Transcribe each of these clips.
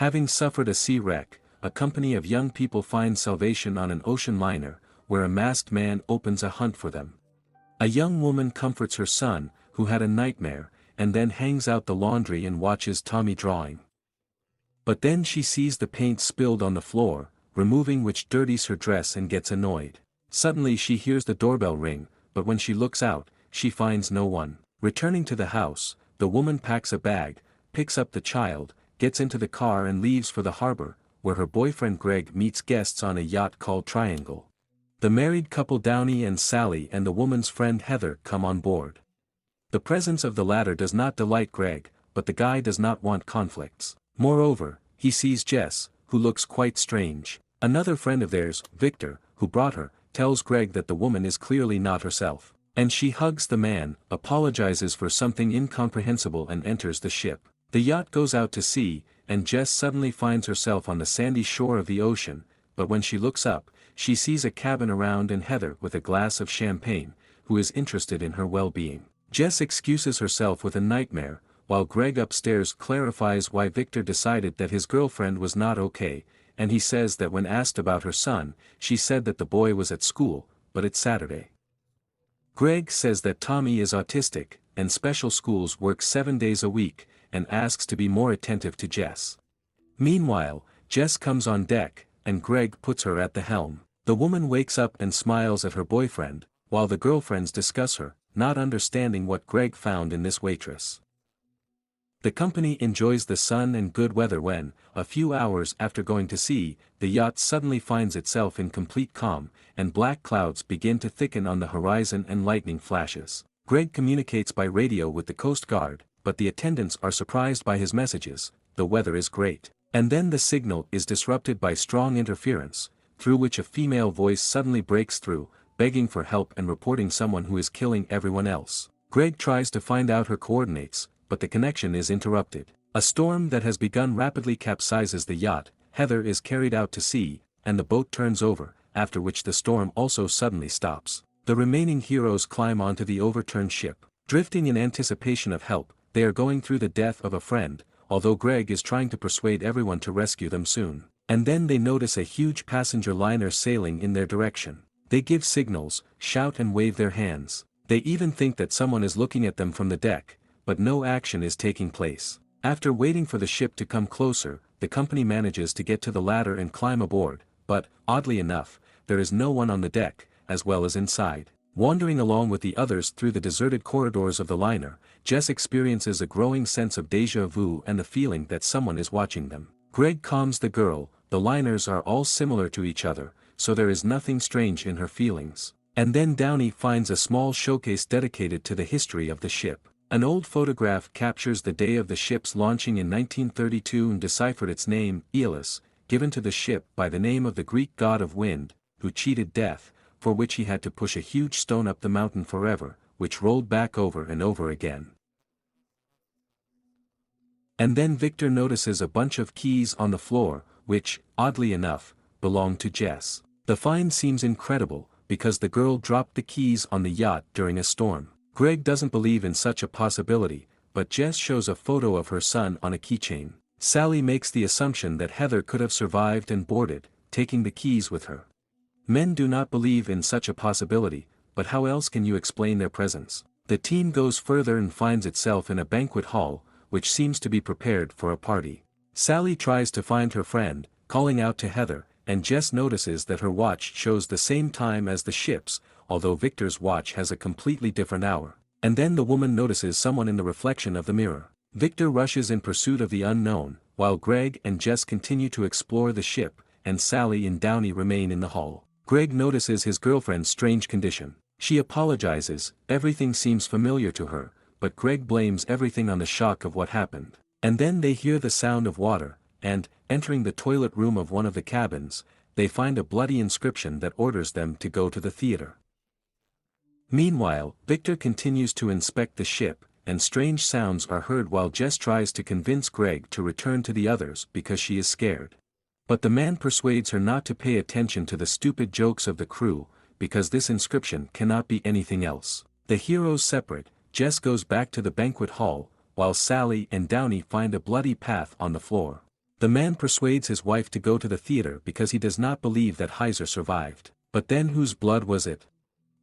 Having suffered a sea wreck, a company of young people find salvation on an ocean liner, where a masked man opens a hunt for them. A young woman comforts her son, who had a nightmare, and then hangs out the laundry and watches Tommy drawing. But then she sees the paint spilled on the floor, removing which dirties her dress and gets annoyed. Suddenly she hears the doorbell ring, but when she looks out, she finds no one. Returning to the house, the woman packs a bag, picks up the child, gets into the car and leaves for the harbor, where her boyfriend Greg meets guests on a yacht called Triangle. The married couple Downey and Sally and the woman's friend Heather come on board. The presence of the latter does not delight Greg, but the guy does not want conflicts. Moreover, he sees Jess, who looks quite strange. Another friend of theirs, Victor, who brought her, tells Greg that the woman is clearly not herself. And she hugs the man, apologizes for something incomprehensible and enters the ship. The yacht goes out to sea, and Jess suddenly finds herself on the sandy shore of the ocean, but when she looks up, she sees a cabin around and Heather with a glass of champagne, who is interested in her well-being. Jess excuses herself with a nightmare, while Greg upstairs clarifies why Victor decided that his girlfriend was not okay, and he says that when asked about her son, she said that the boy was at school, but it's Saturday. Greg says that Tommy is autistic, and special schools work 7 days a week, and asks to be more attentive to Jess. Meanwhile, Jess comes on deck, and Greg puts her at the helm. The woman wakes up and smiles at her boyfriend, while the girlfriends discuss her, not understanding what Greg found in this waitress. The company enjoys the sun and good weather when, a few hours after going to sea, the yacht suddenly finds itself in complete calm, and black clouds begin to thicken on the horizon and lightning flashes. Greg communicates by radio with the Coast Guard, but the attendants are surprised by his messages. The weather is great. And then the signal is disrupted by strong interference, through which a female voice suddenly breaks through, begging for help and reporting someone who is killing everyone else. Greg tries to find out her coordinates, but the connection is interrupted. A storm that has begun rapidly capsizes the yacht. Heather is carried out to sea, and the boat turns over, after which the storm also suddenly stops. The remaining heroes climb onto the overturned ship. Drifting in anticipation of help, they are going through the death of a friend, although Greg is trying to persuade everyone to rescue them soon. And then they notice a huge passenger liner sailing in their direction. They give signals, shout and wave their hands. They even think that someone is looking at them from the deck, but no action is taking place. After waiting for the ship to come closer, the company manages to get to the ladder and climb aboard, but, oddly enough, there is no one on the deck, as well as inside. Wandering along with the others through the deserted corridors of the liner, Jess experiences a growing sense of déjà vu and the feeling that someone is watching them. Greg calms the girl. The liners are all similar to each other, so there is nothing strange in her feelings. And then Downey finds a small showcase dedicated to the history of the ship. An old photograph captures the day of the ship's launching in 1932 and deciphered its name, Aeolus, given to the ship by the name of the Greek god of wind, who cheated death, for which he had to push a huge stone up the mountain forever, which rolled back over and over again. And then Victor notices a bunch of keys on the floor, which, oddly enough, belong to Jess. The find seems incredible, because the girl dropped the keys on the yacht during a storm. Greg doesn't believe in such a possibility, but Jess shows a photo of her son on a keychain. Sally makes the assumption that Heather could have survived and boarded, taking the keys with her. Men do not believe in such a possibility, but how else can you explain their presence? The team goes further and finds itself in a banquet hall, which seems to be prepared for a party. Sally tries to find her friend, calling out to Heather, and Jess notices that her watch shows the same time as the ship's, although Victor's watch has a completely different hour. And then the woman notices someone in the reflection of the mirror. Victor rushes in pursuit of the unknown, while Greg and Jess continue to explore the ship, and Sally and Downey remain in the hall. Greg notices his girlfriend's strange condition. She apologizes. Everything seems familiar to her, but Greg blames everything on the shock of what happened. And then they hear the sound of water, and, entering the toilet room of one of the cabins, they find a bloody inscription that orders them to go to the theater. Meanwhile, Victor continues to inspect the ship, and strange sounds are heard while Jess tries to convince Greg to return to the others because she is scared. But the man persuades her not to pay attention to the stupid jokes of the crew, because this inscription cannot be anything else. The heroes separate. Jess goes back to the banquet hall, while Sally and Downey find a bloody path on the floor. The man persuades his wife to go to the theater because he does not believe that Heiser survived. But then whose blood was it?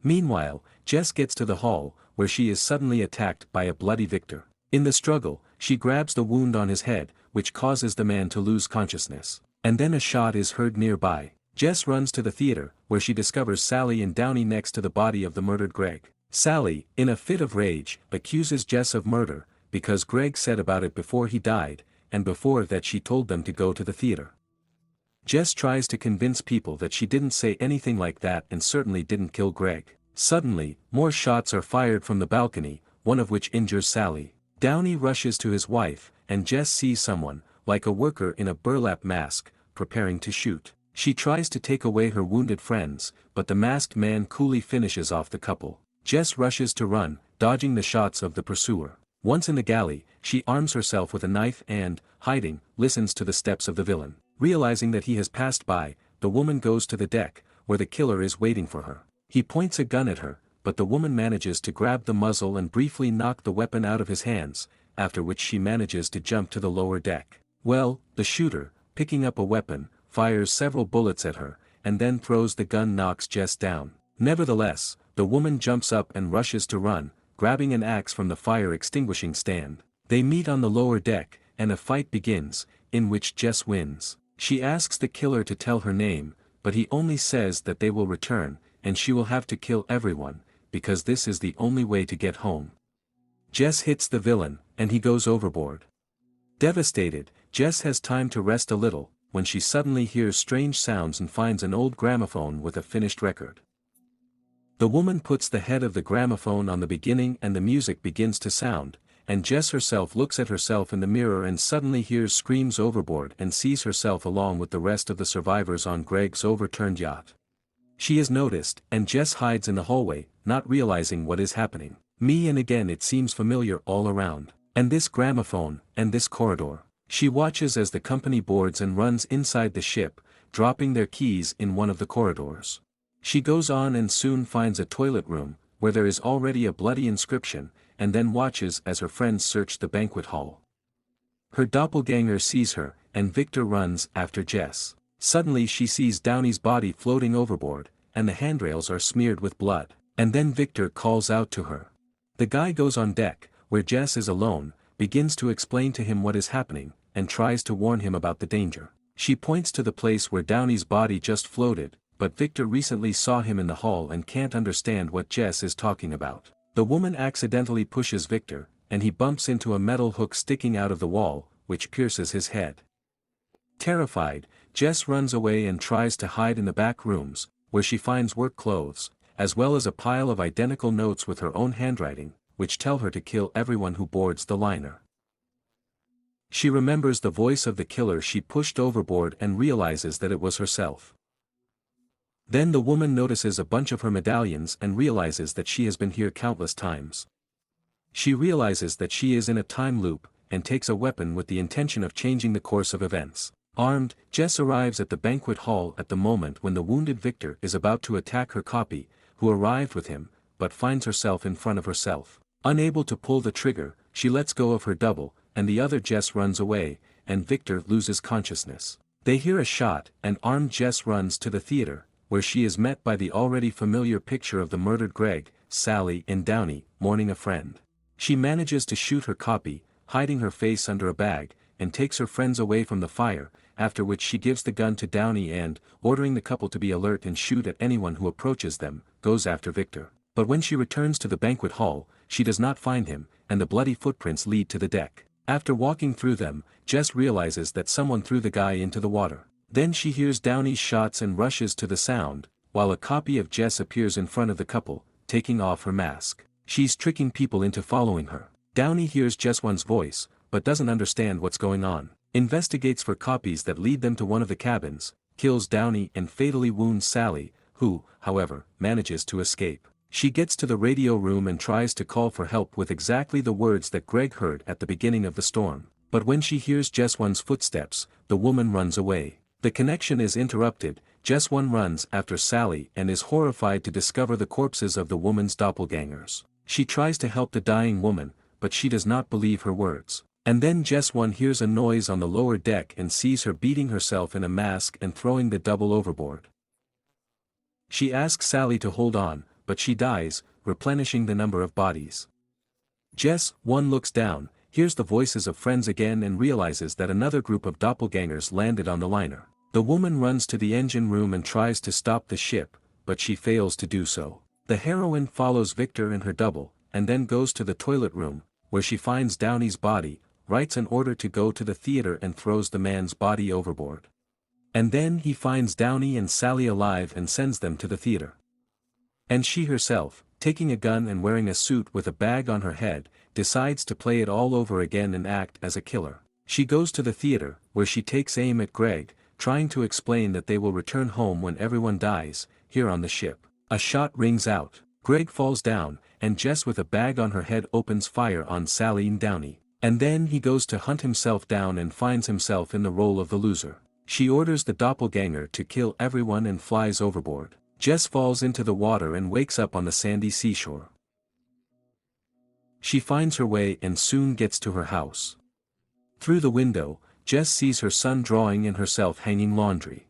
Meanwhile, Jess gets to the hall, where she is suddenly attacked by a bloody Victor. In the struggle, she grabs the wound on his head, which causes the man to lose consciousness. And then a shot is heard nearby. Jess runs to the theater, where she discovers Sally and Downey next to the body of the murdered Greg. Sally, in a fit of rage, accuses Jess of murder, because Greg said about it before he died, and before that she told them to go to the theater. Jess tries to convince people that she didn't say anything like that and certainly didn't kill Greg. Suddenly, more shots are fired from the balcony, one of which injures Sally. Downey rushes to his wife, and Jess sees someone, like a worker in a burlap mask, preparing to shoot. She tries to take away her wounded friends, but the masked man coolly finishes off the couple. Jess rushes to run, dodging the shots of the pursuer. Once in the galley, she arms herself with a knife and, hiding, listens to the steps of the villain. Realizing that he has passed by, the woman goes to the deck, where the killer is waiting for her. He points a gun at her, but the woman manages to grab the muzzle and briefly knock the weapon out of his hands, after which she manages to jump to the lower deck. Well, the shooter, picking up a weapon, fires several bullets at her, and then throws the gun, knocks Jess down. Nevertheless, the woman jumps up and rushes to run, grabbing an axe from the fire extinguishing stand. They meet on the lower deck, and a fight begins, in which Jess wins. She asks the killer to tell her name, but he only says that they will return, and she will have to kill everyone, because this is the only way to get home. Jess hits the villain, and he goes overboard. Devastated, Jess has time to rest a little, when she suddenly hears strange sounds and finds an old gramophone with a finished record. The woman puts the head of the gramophone on the beginning and the music begins to sound, and Jess herself looks at herself in the mirror and suddenly hears screams overboard and sees herself along with the rest of the survivors on Greg's overturned yacht. She is noticed, and Jess hides in the hallway, not realizing what is happening. And again it seems familiar all around. And this gramophone, and this corridor. She watches as the company boards and runs inside the ship, dropping their keys in one of the corridors. She goes on and soon finds a toilet room, where there is already a bloody inscription, and then watches as her friends search the banquet hall. Her doppelganger sees her, and Victor runs after Jess. Suddenly she sees Downey's body floating overboard, and the handrails are smeared with blood. And then Victor calls out to her. The guy goes on deck, where Jess is alone, begins to explain to him what is happening, and tries to warn him about the danger. She points to the place where Downey's body just floated, but Victor recently saw him in the hall and can't understand what Jess is talking about. The woman accidentally pushes Victor, and he bumps into a metal hook sticking out of the wall, which pierces his head. Terrified, Jess runs away and tries to hide in the back rooms, where she finds work clothes, as well as a pile of identical notes with her own handwriting, which tell her to kill everyone who boards the liner. She remembers the voice of the killer she pushed overboard and realizes that it was herself. Then the woman notices a bunch of her medallions and realizes that she has been here countless times. She realizes that she is in a time loop, and takes a weapon with the intention of changing the course of events. Armed, Jess arrives at the banquet hall at the moment when the wounded Victor is about to attack her copy, who arrived with him, but finds herself in front of herself. Unable to pull the trigger, she lets go of her double, and the other Jess runs away, and Victor loses consciousness. They hear a shot, and armed Jess runs to the theater, where she is met by the already familiar picture of the murdered Greg, Sally and Downey, mourning a friend. She manages to shoot her copy, hiding her face under a bag, and takes her friends away from the fire, after which she gives the gun to Downey and, ordering the couple to be alert and shoot at anyone who approaches them, goes after Victor. But when she returns to the banquet hall, she does not find him, and the bloody footprints lead to the deck. After walking through them, Jess realizes that someone threw the guy into the water. Then she hears Downey's shots and rushes to the sound, while a copy of Jess appears in front of the couple, taking off her mask. She's tricking people into following her. Downey hears Jess' voice, but doesn't understand what's going on. Investigates for copies that lead them to one of the cabins, kills Downey and fatally wounds Sally, who, however, manages to escape. She gets to the radio room and tries to call for help with exactly the words that Greg heard at the beginning of the storm. But when she hears Jess' footsteps, the woman runs away. The connection is interrupted. Jess runs after Sally and is horrified to discover the corpses of the woman's doppelgangers. She tries to help the dying woman, but she does not believe her words. And then Jess 1 hears a noise on the lower deck and sees her beating herself in a mask and throwing the double overboard. She asks Sally to hold on, but she dies, replenishing the number of bodies. Jess 1 looks down, hears the voices of friends again and realizes that another group of doppelgangers landed on the liner. The woman runs to the engine room and tries to stop the ship, but she fails to do so. The heroine follows Victor and her double, and then goes to the toilet room, where she finds Downey's body, writes an order to go to the theater and throws the man's body overboard. And then he finds Downey and Sally alive and sends them to the theater. And she herself, taking a gun and wearing a suit with a bag on her head, decides to play it all over again and act as a killer. She goes to the theater, where she takes aim at Greg, trying to explain that they will return home when everyone dies, here on the ship. A shot rings out, Greg falls down, and Jess with a bag on her head opens fire on Sally and Downey. And then he goes to hunt himself down and finds himself in the role of the loser. She orders the doppelganger to kill everyone and flies overboard. Jess falls into the water and wakes up on the sandy seashore. She finds her way and soon gets to her house. Through the window, Jess sees her son drawing and herself hanging laundry.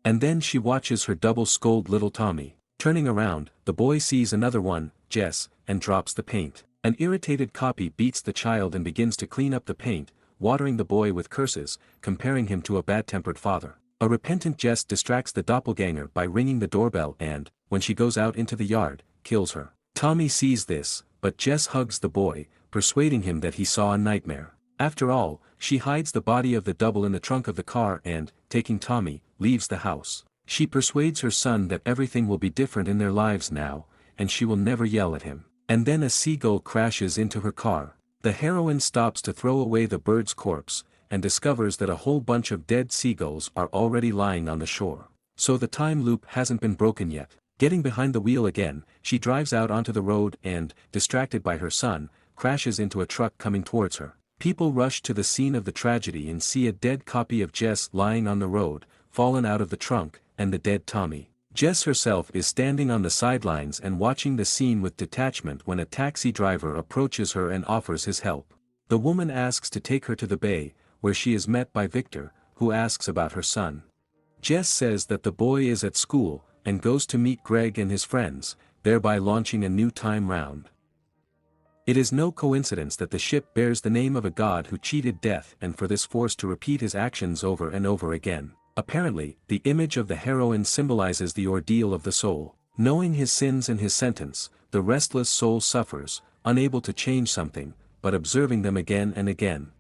And then she watches her double scold little Tommy. Turning around, the boy sees another one, Jess, and drops the paint. An irritated copy beats the child and begins to clean up the paint, watering the boy with curses, comparing him to a bad-tempered father. A repentant Jess distracts the doppelganger by ringing the doorbell and, when she goes out into the yard, kills her. Tommy sees this, but Jess hugs the boy, persuading him that he saw a nightmare. After all, she hides the body of the double in the trunk of the car and, taking Tommy, leaves the house. She persuades her son that everything will be different in their lives now, and she will never yell at him. And then a seagull crashes into her car. The heroine stops to throw away the bird's corpse, and discovers that a whole bunch of dead seagulls are already lying on the shore. So the time loop hasn't been broken yet. Getting behind the wheel again, she drives out onto the road and, distracted by her son, crashes into a truck coming towards her. People rush to the scene of the tragedy and see a dead copy of Jess lying on the road, fallen out of the trunk, and the dead Tommy. Jess herself is standing on the sidelines and watching the scene with detachment when a taxi driver approaches her and offers his help. The woman asks to take her to the bay, where she is met by Victor, who asks about her son. Jess says that the boy is at school, and goes to meet Greg and his friends, thereby launching a new time round. It is no coincidence that the ship bears the name of a god who cheated death and for this forced to repeat his actions over and over again. Apparently, the image of the heroine symbolizes the ordeal of the soul. Knowing his sins and his sentence, the restless soul suffers, unable to change something, but observing them again and again.